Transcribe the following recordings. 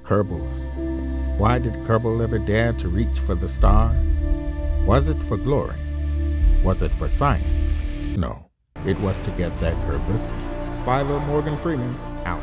Kerbals. Why did Kerbal ever dare to reach for the stars? Was it for glory? Was it for science? No, it was to get that Kerbal. Fiverr, Morgan Freeman, out.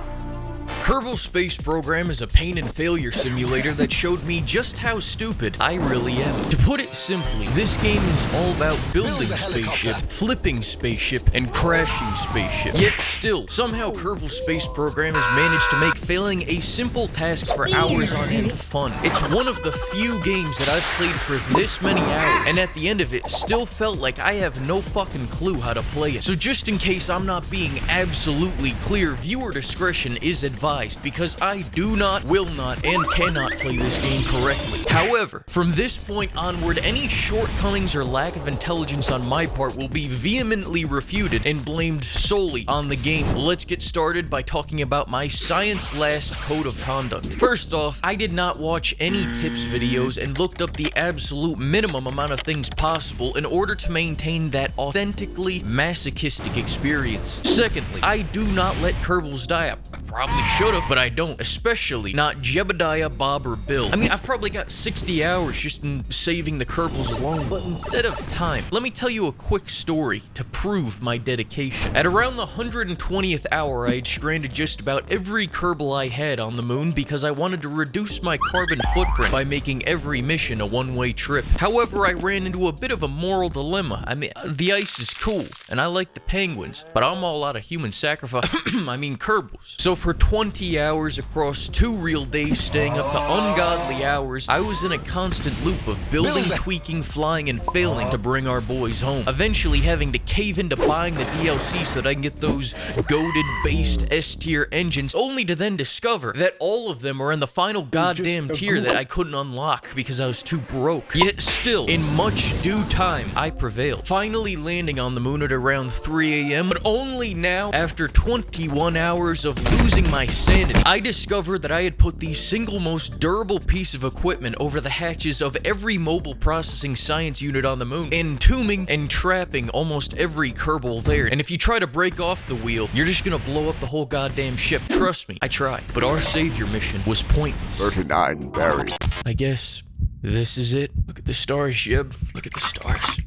Kerbal Space Program is a pain and failure simulator that showed me just how stupid I really am. To put it simply, this game is all about building spaceship, flipping spaceship, and crashing spaceship. Yet still, somehow Kerbal Space Program has managed to make failing a simple task for hours on end fun. It's one of the few games that I've played for this many hours, and at the end of it, still felt like I have no fucking clue how to play it. So just in case I'm not being absolutely clear, viewer discretion is advised, because I do not, will not, and cannot play this game correctly. However, from this point onward, any shortcomings or lack of intelligence on my part will be vehemently refuted and blamed solely on the game. Let's get started by talking about my science-last code of conduct. First off, I did not watch any tips videos and looked up the absolute minimum amount of things possible in order to maintain that authentically masochistic experience. Secondly, I do not let Kerbals die. I probably should have, but I don't, especially not Jebediah, Bob, or Bill. I mean, I've probably got 60 hours just in saving the Kerbals alone, but instead of time, let me tell you a quick story to prove my dedication. At around the 120th hour, I had stranded just about every Kerbal I had on the moon because I wanted to reduce my carbon footprint by making every mission a one-way trip. However, I ran into a bit of a moral dilemma. I mean, the ice is cool, and I like the penguins, but I'm all out of human sacrifice. I mean, Kerbals. So for 20 hours across 2 real days, staying up to ungodly hours, I was in a constant loop of building, tweaking, flying, and failing to bring our boys home. Eventually having to cave into buying the DLC so that I can get those goated-based S-tier engines, only to then discover that all of them are in the final goddamn tier that I couldn't unlock because I was too broke. Yet still, in much due time, I prevailed, finally landing on the moon at around 3 AM, but only now, after 21 hours of losing my sanity, I discovered that I had put the single most durable piece of equipment over the hatches of every mobile processing science unit on the moon, entombing and trapping almost every Kerbal there. And if you try to break off the wheel, you're just gonna blow up the whole goddamn ship. Trust me, I tried. But our savior mission was pointless. 39 buried. I guess this is it. Look at the stars, Shib. Look at the stars.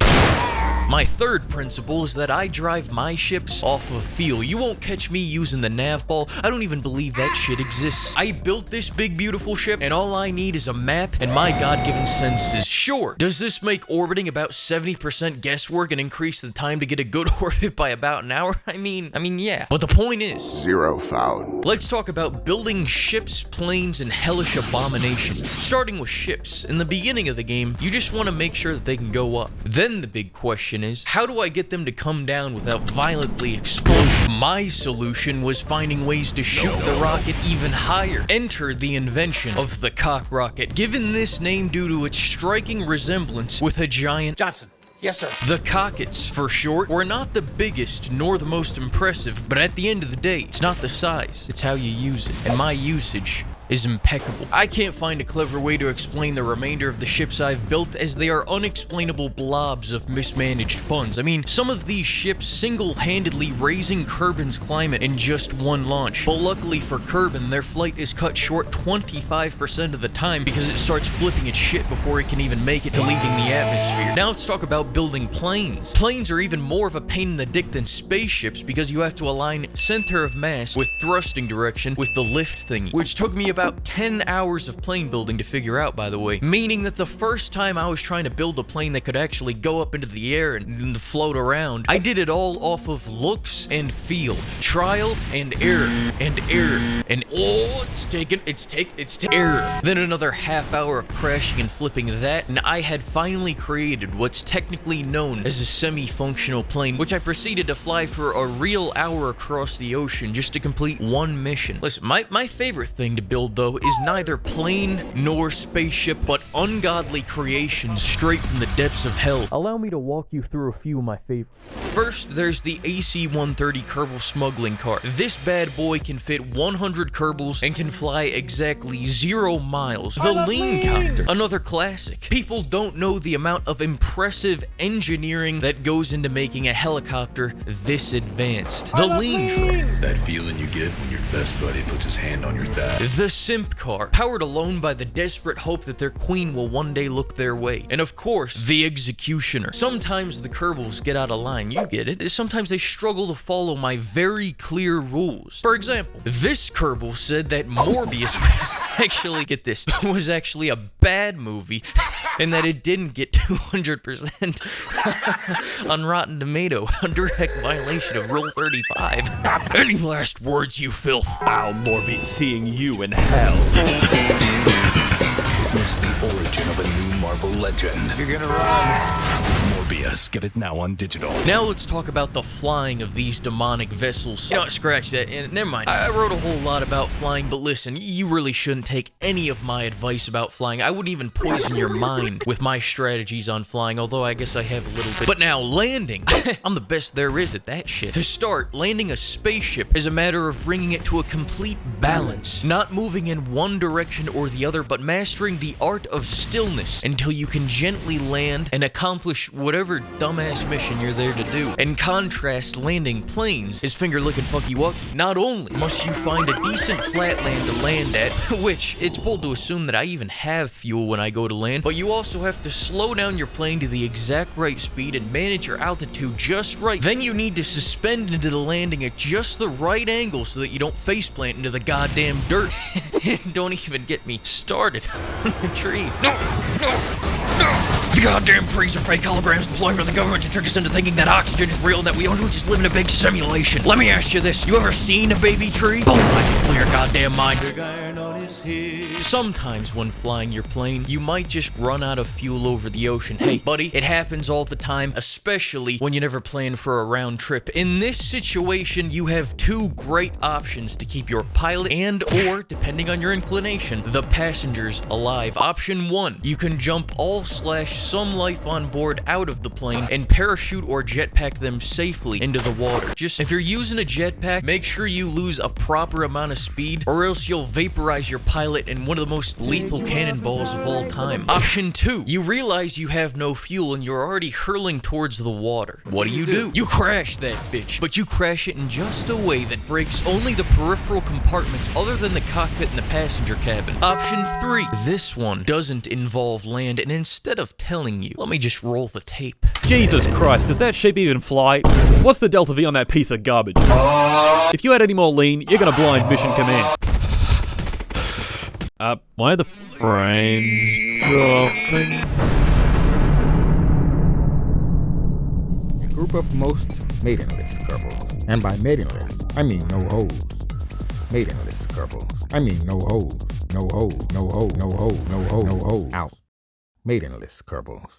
My third principle is that I drive my ships off of feel. You won't catch me using the nav ball. I don't even believe that shit exists. I built this big beautiful ship, and all I need is a map and my god-given senses. Sure, does this make orbiting about 70% guesswork and increase the time to get a good orbit by about an hour? I mean, yeah. But the point is, 0 found. let's talk about building ships, planes, and hellish abominations. Starting with ships, in the beginning of the game, you just want to make sure that they can go up. Then the big question is, how do I get them to come down without violently exploding? My solution was finding ways to shoot the rocket even higher. Enter the invention of the cock rocket, given this name due to its striking resemblance with a giant Johnson. Yes, sir. The cockets, for short, were not the biggest nor the most impressive, but at the end of the day, it's not the size, it's how you use it. And my usage is impeccable. I can't find a clever way to explain the remainder of the ships I've built, as they are unexplainable blobs of mismanaged funds. I mean, some of these ships single-handedly raising Kerbin's climate in just one launch. But luckily for Kerbin, their flight is cut short 25% of the time because it starts flipping its shit before it can even make it to leaving the atmosphere. Now let's talk about building planes. Planes are even more of a pain in the dick than spaceships because you have to align center of mass with thrusting direction with the lift thingy, which took me about 10 hours of plane building to figure out, by the way. Meaning that the first time I was trying to build a plane that could actually go up into the air and float around, I did it all off of looks and feel. Trial and error, and oh, it's error. Then another half hour of crashing and flipping that, and I had finally created what's technically known as a semi-functional plane, which I proceeded to fly for a real hour across the ocean just to complete one mission. Listen, my favorite thing to build, though, is neither plane nor spaceship, but ungodly creations straight from the depths of hell. Allow me to walk you through a few of my favorites. First, there's the AC-130 Kerbal Smuggling Car. This bad boy can fit 100 Kerbals and can fly exactly 0 miles. The Lean Copter, another classic. People don't know the amount of impressive engineering that goes into making a helicopter this advanced. The Lean Truck. That feeling you get when your best buddy puts his hand on your thigh. The simp car, powered alone by the desperate hope that their queen will one day look their way. And of course, the executioner. Sometimes the Kerbals get out of line, you get it. Sometimes they struggle to follow my very clear rules. For example, this Kerbal said that Morbius actually, get this, was actually a bad movie and that it didn't get 200% on Rotten Tomato, a direct violation of Rule 35. Any last words, you filth? I'll more be seeing you in hell. Witness the origin of a new Marvel legend. You're gonna run. Morbius, get it now on digital. Now let's talk about the flying of these demonic vessels. You know, scratch that, and never mind. I wrote a whole lot about flying, but listen, you really shouldn't take any of my advice about flying. I wouldn't even poison your mind with my strategies on flying, although I guess I have a little bit. But now, landing. I'm the best there is at that shit. To start, landing a spaceship is a matter of bringing it to a complete balance. Not moving in one direction or the other, but mastering the art of stillness until you can gently land and accomplish whatever dumbass mission you're there to do. In contrast, landing planes is finger-licking fucky-wucky. Not only must you find a decent flat land to land at, which it's bold to assume that I even have fuel when I go to land, but you also have to slow down your plane to the exact right speed and manage your altitude just right. Then you need to suspend into the landing at just the right angle so that you don't faceplant into the goddamn dirt. Don't even get me started on the trees. No! The goddamn trees are fake holograms deployed by the government to trick us into thinking that oxygen is real and that we only just live in a big simulation. Let me ask you this. You ever seen a baby tree? Boom! I can blow your goddamn mind. Sometimes when flying your plane, you might just run out of fuel over the ocean. Hey, buddy, it happens all the time, especially when you never plan for a round trip. In this situation, you have two great options to keep your pilot and or, depending on your inclination, the passengers alive. Option 1, you can jump all/some life on board out of the plane and parachute or jetpack them safely into the water. Just, if you're using a jetpack, make sure you lose a proper amount of speed or else you'll vaporize your pilot in one of the most lethal cannonballs of all time. Option 2, you realize you have no fuel and you're already hurling towards the water. What do? You crash that bitch, but you crash it in just a way that breaks only the peripheral compartments other than the cockpit and the passenger cabin. Option 3, this one doesn't involve land, and instead of telling you, let me just roll the tape. Jesus Christ, does that ship even fly? What's the delta V on that piece of garbage? If you had any more lean, you're gonna blind mission command. Why are the frames dropping? A group of most maidenless Kerbals. And by maidenless, I mean no hoes. Maidenless Kerbals. I mean no hoes. No hoes. No hoes. No hoes. No hoes. No hoes. Out. Maidenless Kerbals.